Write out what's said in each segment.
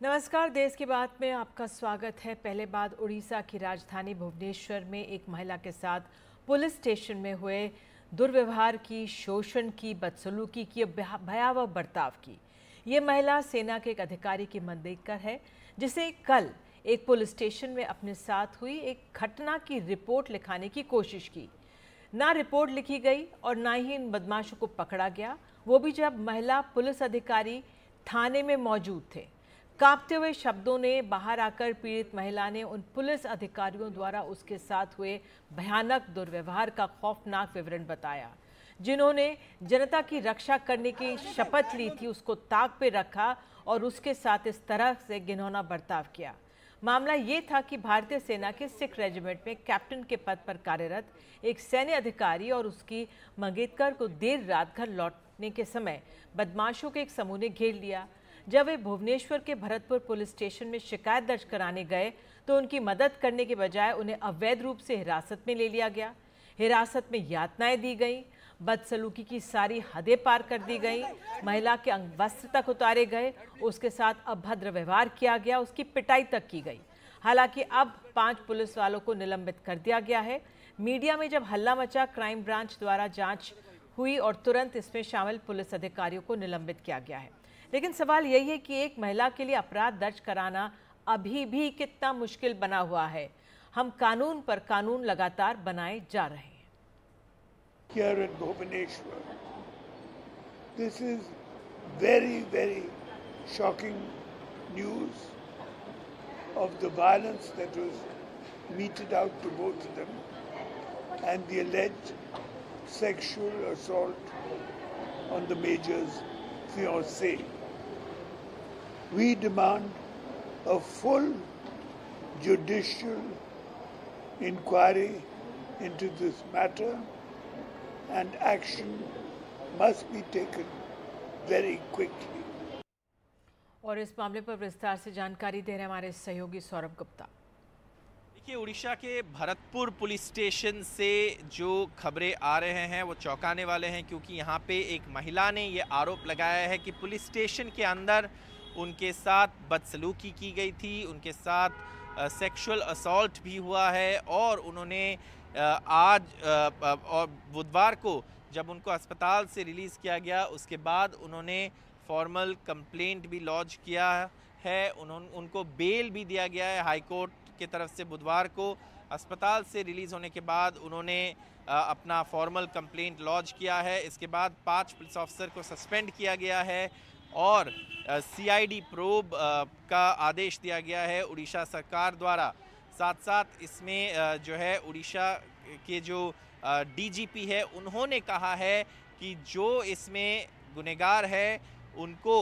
नमस्कार, देश की बात में आपका स्वागत है। पहले बात उड़ीसा की राजधानी भुवनेश्वर में एक महिला के साथ पुलिस स्टेशन में हुए दुर्व्यवहार की, शोषण की, बदसलूकी की, भयावह बर्ताव की। ये महिला सेना के एक अधिकारी की मनदेकर है, जिसे कल एक पुलिस स्टेशन में अपने साथ हुई एक घटना की रिपोर्ट लिखाने की कोशिश की। ना रिपोर्ट लिखी गई और ना ही इन बदमाशों को पकड़ा गया, वो भी जब महिला पुलिस अधिकारी थाने में मौजूद थे। कांपते हुए शब्दों ने बाहर आकर पीड़ित महिला ने उन पुलिस अधिकारियों द्वारा उसके साथ हुए भयानक दुर्व्यवहार का खौफनाक विवरण बताया। जिन्होंने जनता की रक्षा करने की शपथ ली थी, उसको ताक पे रखा और उसके साथ इस तरह से घिनौना बर्ताव किया। मामला ये था कि भारतीय सेना के सिख रेजिमेंट में कैप्टन के पद पर कार्यरत एक सैन्य अधिकारी और उसकी मंगेतर को देर रात घर लौटने के समय बदमाशों के एक समूह ने घेर लिया। जब वे भुवनेश्वर के भरतपुर पुलिस स्टेशन में शिकायत दर्ज कराने गए तो उनकी मदद करने के बजाय उन्हें अवैध रूप से हिरासत में ले लिया गया। हिरासत में यातनाएं दी गईं, बदसलूकी की सारी हदें पार कर दी गई, महिला के अंग वस्त्र तक उतारे गए, उसके साथ अभद्र व्यवहार किया गया, उसकी पिटाई तक की गई। हालांकि अब 5 पुलिस वालों को निलंबित कर दिया गया है। मीडिया में जब हल्ला मचा, क्राइम ब्रांच द्वारा जांच हुई और तुरंत इसमें शामिल पुलिस अधिकारियों को निलंबित किया गया है। लेकिन सवाल यही है कि एक महिला के लिए अपराध दर्ज कराना अभी भी कितना मुश्किल बना हुआ है। हम कानून पर कानून लगातार बनाए जा रहे हैं। Here at Bhubaneswar, this is very shocking news of the violence that was meted out to both of them and the alleged sexual assault on the major's fiancée. We demand a full judicial inquiry into this matter and action must be taken very quickly. और इस मामले पर विस्तार से जानकारी दे रहे हैं हमारे सहयोगी सौरभ गुप्ता। देखिए, उड़ीसा के भरतपुर पुलिस स्टेशन से जो खबरें आ रहे हैं वो चौंकाने वाले हैं, क्योंकि यहाँ पे एक महिला ने ये आरोप लगाया है कि पुलिस स्टेशन के अंदर उनके साथ बदसलूकी की गई थी, उनके साथ सेक्सुअल असॉल्ट भी हुआ है और उन्होंने आज और बुधवार को जब उनको अस्पताल से रिलीज़ किया गया उसके बाद उन्होंने फॉर्मल कंप्लेंट भी लॉन्च किया है। उनको बेल भी दिया गया है हाई कोर्ट की तरफ से। बुधवार को अस्पताल से रिलीज़ होने के बाद उन्होंने अपना फॉर्मल कंप्लेंट लॉन्च किया है। इसके बाद 5 पुलिस ऑफिसर को सस्पेंड किया गया है और CID प्रोब का आदेश दिया गया है उड़ीसा सरकार द्वारा। साथ साथ इसमें जो है उड़ीसा के जो DGP है उन्होंने कहा है कि जो इसमें गुनहगार है उनको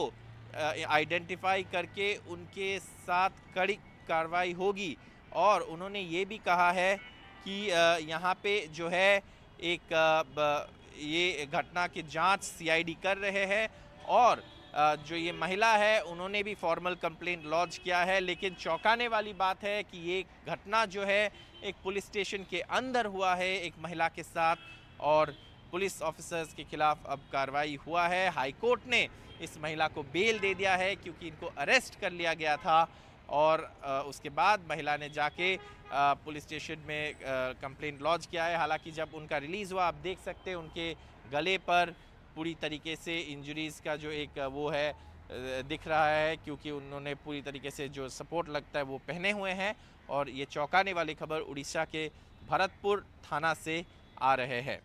आइडेंटिफाई करके उनके साथ कड़ी कार्रवाई होगी। और उन्होंने ये भी कहा है कि यहाँ पे जो है एक ये घटना की जांच CID कर रहे हैं और जो ये महिला है उन्होंने भी फॉर्मल कंप्लेंट लॉन्च किया है। लेकिन चौंकाने वाली बात है कि ये घटना जो है एक पुलिस स्टेशन के अंदर हुआ है एक महिला के साथ और पुलिस ऑफिसर्स के खिलाफ अब कार्रवाई हुआ है। हाई कोर्ट ने इस महिला को बेल दे दिया है क्योंकि इनको अरेस्ट कर लिया गया था और उसके बाद महिला ने जाके पुलिस स्टेशन में कंप्लेंट लॉन्च किया है। हालांकि जब उनका रिलीज़ हुआ आप देख सकते हैं उनके गले पर पूरी तरीके से इंजरीज़ का जो एक वो है दिख रहा है, क्योंकि उन्होंने पूरी तरीके से जो सपोर्ट लगता है वो पहने हुए हैं। और ये चौंकाने वाली खबर उड़ीसा के भरतपुर थाना से आ रहे हैं।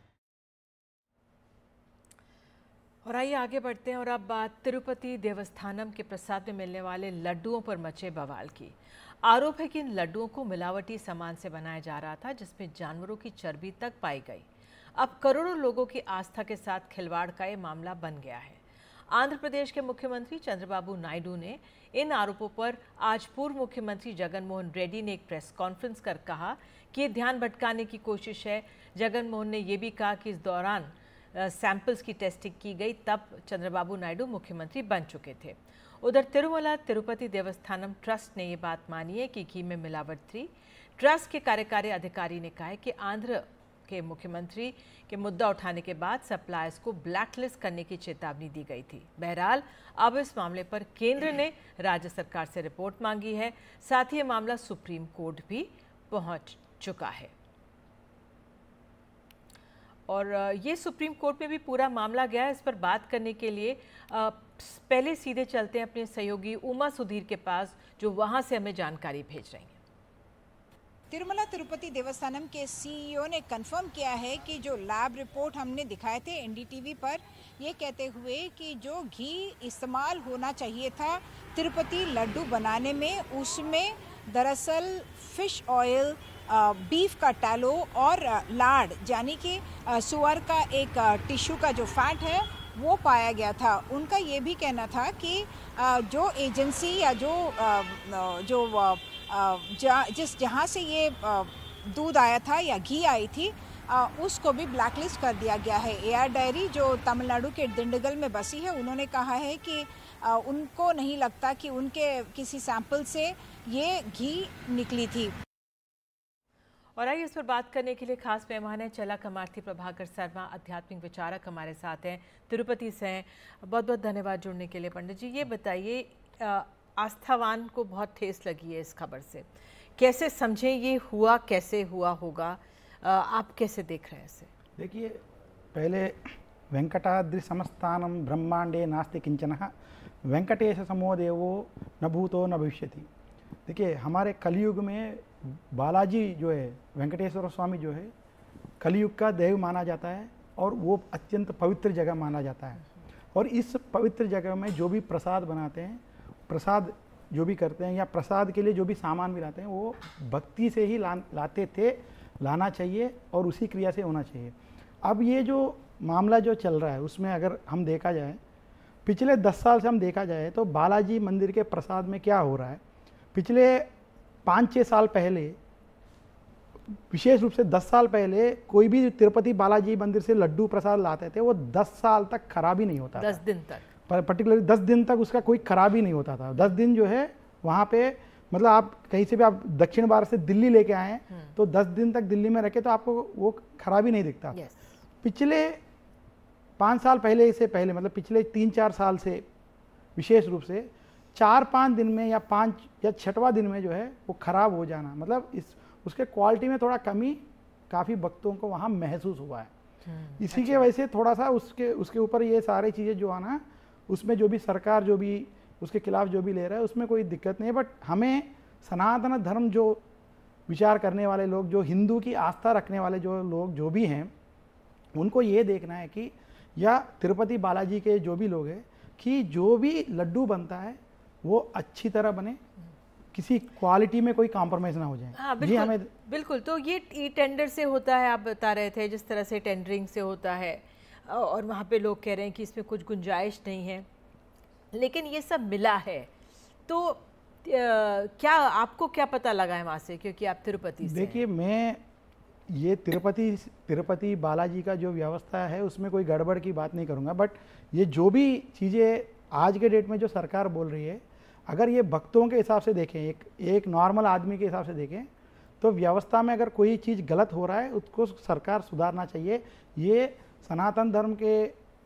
और आइए आगे बढ़ते हैं और अब बात तिरुपति देवस्थानम के प्रसाद में मिलने वाले लड्डुओं पर मचे बवाल की। आरोप है कि इन लड्डुओं को मिलावटी सामान से बनाया जा रहा था, जिसमें जानवरों की चर्बी तक पाई गई। अब करोड़ों लोगों की आस्था के साथ खिलवाड़ का ये मामला बन गया है। आंध्र प्रदेश के मुख्यमंत्री चंद्रबाबू नायडू ने इन आरोपों पर आज पूर्व मुख्यमंत्री जगन मोहन रेड्डी ने एक प्रेस कॉन्फ्रेंस कर कहा कि ये ध्यान भटकाने की कोशिश है। जगन मोहन ने यह भी कहा कि इस दौरान सैंपल्स की टेस्टिंग की गई, तब चंद्रबाबू नायडू मुख्यमंत्री बन चुके थे। उधर तिरुमला तिरुपति देवस्थानम ट्रस्ट ने ये बात मानी है कि घी में मिलावट थी। ट्रस्ट के कार्यकारी अधिकारी ने कहा है कि आंध्र के मुख्यमंत्री के मुद्दा उठाने के बाद सप्लायर्स को ब्लैकलिस्ट करने की चेतावनी दी गई थी। बहरहाल अब इस मामले पर केंद्र ने राज्य सरकार से रिपोर्ट मांगी है। साथ ही ये मामला सुप्रीम कोर्ट भी पहुंच चुका है और ये सुप्रीम कोर्ट में भी पूरा मामला गया है। इस पर बात करने के लिए पहले सीधे चलते हैं अपने सहयोगी उमा सुधीर के पास, जो वहां से हमें जानकारी भेज रही हैं। तिरुमला तिरुपति देवस्थानम के सीईओ ने कंफर्म किया है कि जो लैब रिपोर्ट हमने दिखाए थे एनडीटीवी पर, ये कहते हुए कि जो घी इस्तेमाल होना चाहिए था तिरुपति लड्डू बनाने में, उसमें दरअसल फिश ऑयल, बीफ का टैलो और लाड यानी कि सुअर का एक टिश्यू का जो फैट है वो पाया गया था। उनका ये भी कहना था कि जो एजेंसी या जहाँ से ये दूध आया था या घी आई थी उसको भी ब्लैकलिस्ट कर दिया गया है। एआर डायरी जो तमिलनाडु के दिंडगल में बसी है, उन्होंने कहा है कि उनको नहीं लगता कि उनके किसी सैंपल से ये घी निकली थी। और आइए इस पर बात करने के लिए खास मेहमान हैं चला कमार्थी प्रभाकर शर्मा, आध्यात्मिक विचारक हमारे साथ हैं, तिरुपति से हैं। बहुत बहुत धन्यवाद जुड़ने के लिए। पंडित जी, ये बताइए, आस्थावान को बहुत ठेस लगी है इस खबर से, कैसे समझें, ये हुआ कैसे हुआ होगा, आप कैसे देख रहे हैं इसे? देखिए, पहले वेंकटाद्रि समस्तानम ब्रह्मांडे नास्ति किंचनः वेंकटेश समो देवो न भूतो न भविष्यति। देखिए, हमारे कलयुग में बालाजी जो है, वेंकटेश्वर स्वामी जो है, कलयुग का देव माना जाता है और वो अत्यंत पवित्र जगह माना जाता है। और इस पवित्र जगह में जो भी प्रसाद बनाते हैं, प्रसाद जो भी करते हैं या प्रसाद के लिए जो भी सामान भी लाते हैं, वो भक्ति से ही लाते थे, लाना चाहिए और उसी क्रिया से होना चाहिए। अब ये जो मामला जो चल रहा है उसमें अगर हम देखा जाए, पिछले 10 साल से हम देखा जाए तो बालाजी मंदिर के प्रसाद में क्या हो रहा है, पिछले 5-6 साल पहले, विशेष रूप से 10 साल पहले, कोई भी तिरुपति बालाजी मंदिर से लड्डू प्रसाद लाते थे वो 10 साल तक खराब ही नहीं होता 10 दिन तक, पर्टिकुलरली 10 दिन तक उसका कोई खराब ही नहीं होता था। 10 दिन जो है वहाँ पे, मतलब आप कहीं से भी, आप दक्षिण भारत से दिल्ली लेके आए तो 10 दिन तक दिल्ली में रखे तो आपको वो खराब ही नहीं दिखता। पिछले 5 साल पहले से पहले, मतलब पिछले 3-4 साल से विशेष रूप से 4-5 दिन में या 5 या 6वां दिन में जो है वो ख़राब हो जाना, मतलब उसके क्वालिटी में थोड़ा कमी काफ़ी भक्तों को वहाँ महसूस हुआ है। इसी के वजह से थोड़ा सा उसके ऊपर ये सारी चीज़ें जो है ना, उसमें जो भी सरकार जो भी उसके खिलाफ जो भी ले रहा है उसमें कोई दिक्कत नहीं है। बट हमें सनातन धर्म जो विचार करने वाले लोग, जो हिंदू की आस्था रखने वाले जो लोग जो भी हैं, उनको ये देखना है कि, या तिरुपति बालाजी के जो भी लोग हैं, कि जो भी लड्डू बनता है वो अच्छी तरह बने, किसी क्वालिटी में कोई कॉम्प्रोमाइज़ ना हो जाए। हाँ, बिल्कुल, बिल्कुल। तो ये टेंडर से होता है, आप बता रहे थे, जिस तरह से टेंडरिंग से होता है, और वहाँ पे लोग कह रहे हैं कि इसमें कुछ गुंजाइश नहीं है, लेकिन ये सब मिला है। तो क्या आपको क्या पता लगा है वहाँ से, क्योंकि आप तिरुपति से? देखिए, मैं ये तिरुपति बालाजी का जो व्यवस्था है उसमें कोई गड़बड़ की बात नहीं करूँगा, बट ये जो भी चीज़ें आज के डेट में जो सरकार बोल रही है, अगर ये भक्तों के हिसाब से देखें, एक नॉर्मल आदमी के हिसाब से देखें, तो व्यवस्था में अगर कोई चीज़ गलत हो रहा है उसको सरकार सुधारना चाहिए। ये सनातन धर्म के,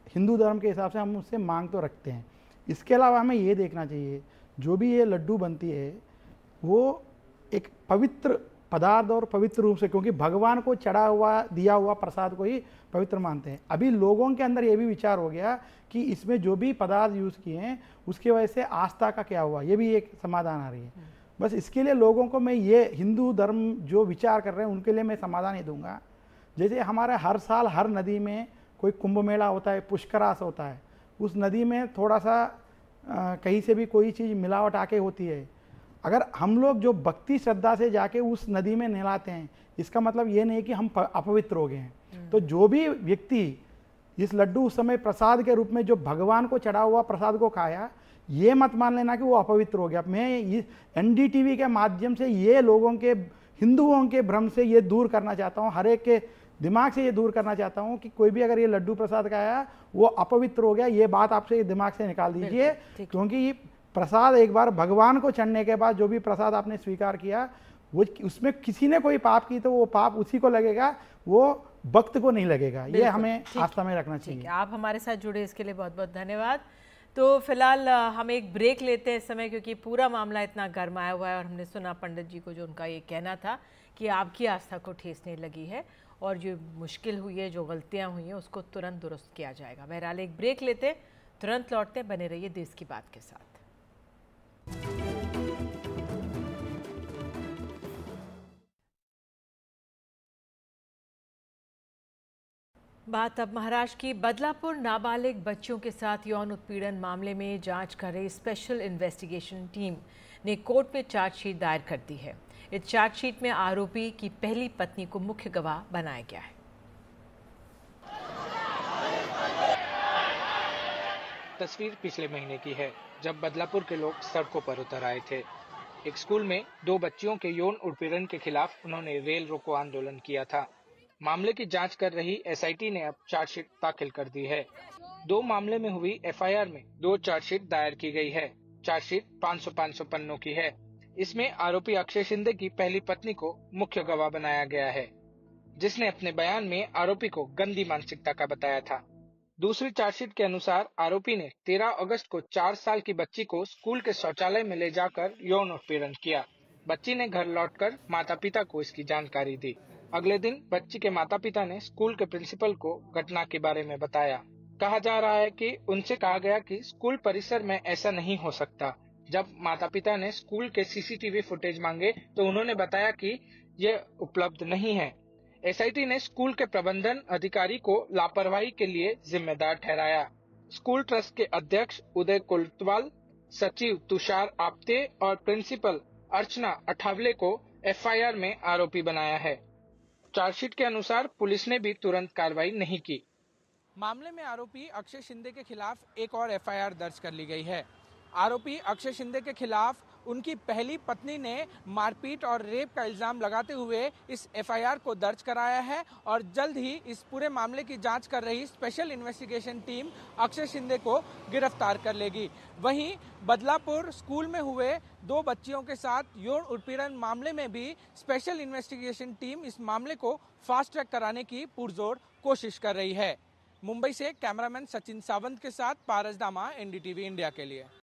हिंदू धर्म के हिसाब से हम उससे मांग तो रखते हैं। इसके अलावा हमें ये देखना चाहिए, जो भी ये लड्डू बनती है वो एक पवित्र पदार्थ और पवित्र रूप से, क्योंकि भगवान को चढ़ा हुआ दिया हुआ प्रसाद को ही पवित्र मानते हैं। अभी लोगों के अंदर ये भी विचार हो गया कि इसमें जो भी पदार्थ यूज़ किए हैं उसकी वजह से आस्था का क्या हुआ, ये भी एक समाधान आ रही है। बस इसके लिए लोगों को मैं ये हिंदू धर्म जो विचार कर रहे हैं उनके लिए मैं समाधान ही दूंगा। जैसे हमारे हर साल हर नदी में कोई कुंभ मेला होता है, पुष्करास होता है, उस नदी में थोड़ा सा कहीं से भी कोई चीज़ मिलावट आके होती है। अगर हम लोग जो भक्ति श्रद्धा से जाके उस नदी में नहलाते हैं, इसका मतलब ये नहीं कि हम अपवित्र हो गए हैं। तो जो भी व्यक्ति इस लड्डू उस समय प्रसाद के रूप में जो भगवान को चढ़ा हुआ प्रसाद को खाया, ये मत मान लेना कि वो अपवित्र हो गया। मैं ये एनडीटीवी के माध्यम से ये लोगों के, हिंदुओं के भ्रम से ये दूर करना चाहता हूँ, हर एक के दिमाग से ये दूर करना चाहता हूँ कि कोई भी अगर ये लड्डू प्रसाद खाया वो अपवित्र हो गया, ये बात आपसे दिमाग से निकाल दीजिए। क्योंकि प्रसाद एक बार भगवान को चढ़ने के बाद जो भी प्रसाद आपने स्वीकार किया, वो उसमें किसी ने कोई पाप की तो वो पाप उसी को लगेगा, वो वक्त को नहीं लगेगा। ये बिल्कुल, हमें ठीक आस्था में रखना ठीक चाहिए। है, आप हमारे साथ जुड़े इसके लिए बहुत बहुत धन्यवाद। तो फिलहाल हम एक ब्रेक लेते हैं इस समय, क्योंकि पूरा मामला इतना गरमाया हुआ है और हमने सुना पंडित जी को जो उनका ये कहना था कि आपकी आस्था को ठेस नहीं लगी है और जो मुश्किल हुई है, जो गलतियां हुई हैं, उसको तुरंत दुरुस्त किया जाएगा। बहरहाल एक ब्रेक लेते हैं, तुरंत लौटते हैं। बने रहिए देश की बात के साथ। बात अब महाराष्ट्र की। बदलापुर नाबालिग बच्चियों के साथ यौन उत्पीड़न मामले में जांच कर रही स्पेशल इन्वेस्टिगेशन टीम ने कोर्ट में चार्जशीट दायर कर दी है। इस चार्जशीट में आरोपी की पहली पत्नी को मुख्य गवाह बनाया गया है। तस्वीर पिछले महीने की है, जब बदलापुर के लोग सड़कों पर उतर आए थे। एक स्कूल में 2 बच्चियों के यौन उत्पीड़न के खिलाफ उन्होंने रेल रोको आंदोलन किया था। मामले की जांच कर रही एसआईटी ने अब चार्जशीट दाखिल कर दी है। 2 मामले में हुई एफआईआर में 2 चार्जशीट दायर की गई है। चार्जशीट 500 पन्नों की है। इसमें आरोपी अक्षय शिंदे की पहली पत्नी को मुख्य गवाह बनाया गया है, जिसने अपने बयान में आरोपी को गंदी मानसिकता का बताया था। दूसरी चार्जशीट के अनुसार आरोपी ने 13 अगस्त को 4 साल की बच्ची को स्कूल के शौचालय में ले जाकर यौन उत्पीड़न किया। बच्ची ने घर लौटकर माता-पिता को इसकी जानकारी दी। अगले दिन बच्ची के माता-पिता ने स्कूल के प्रिंसिपल को घटना के बारे में बताया। कहा जा रहा है कि उनसे कहा गया कि स्कूल परिसर में ऐसा नहीं हो सकता। जब माता-पिता ने स्कूल के सीसीटीवी फुटेज मांगे तो उन्होंने बताया कि यह उपलब्ध नहीं है। एसआईटी ने स्कूल के प्रबंधन अधिकारी को लापरवाही के लिए जिम्मेदार ठहराया। स्कूल ट्रस्ट के अध्यक्ष उदय कोतवाल, सचिव तुषार आप्ते और प्रिंसिपल अर्चना अठावले को एफआईआर में आरोपी बनाया है। चार्जशीट के अनुसार पुलिस ने भी तुरंत कार्रवाई नहीं की। मामले में आरोपी अक्षय शिंदे के खिलाफ एक और एफआईआर दर्ज कर ली गई है। आरोपी अक्षय शिंदे के खिलाफ उनकी पहली पत्नी ने मारपीट और रेप का इल्जाम लगाते हुए इस एफआईआर को दर्ज कराया है और जल्द ही इस पूरे मामले की जांच कर रही special investigation team Akshay Shinde को गिरफ्तार कर लेगी। वहीं बदलापुर स्कूल में हुए 2 बच्चियों के साथ यौन उत्पीड़न मामले में भी स्पेशल इन्वेस्टिगेशन टीम इस मामले को फास्ट ट्रैक कराने की पुरजोर कोशिश कर रही है। मुंबई से कैमरामैन सचिन सावंत के साथ पारस दामा, एनडीटीवी इंडिया के लिए।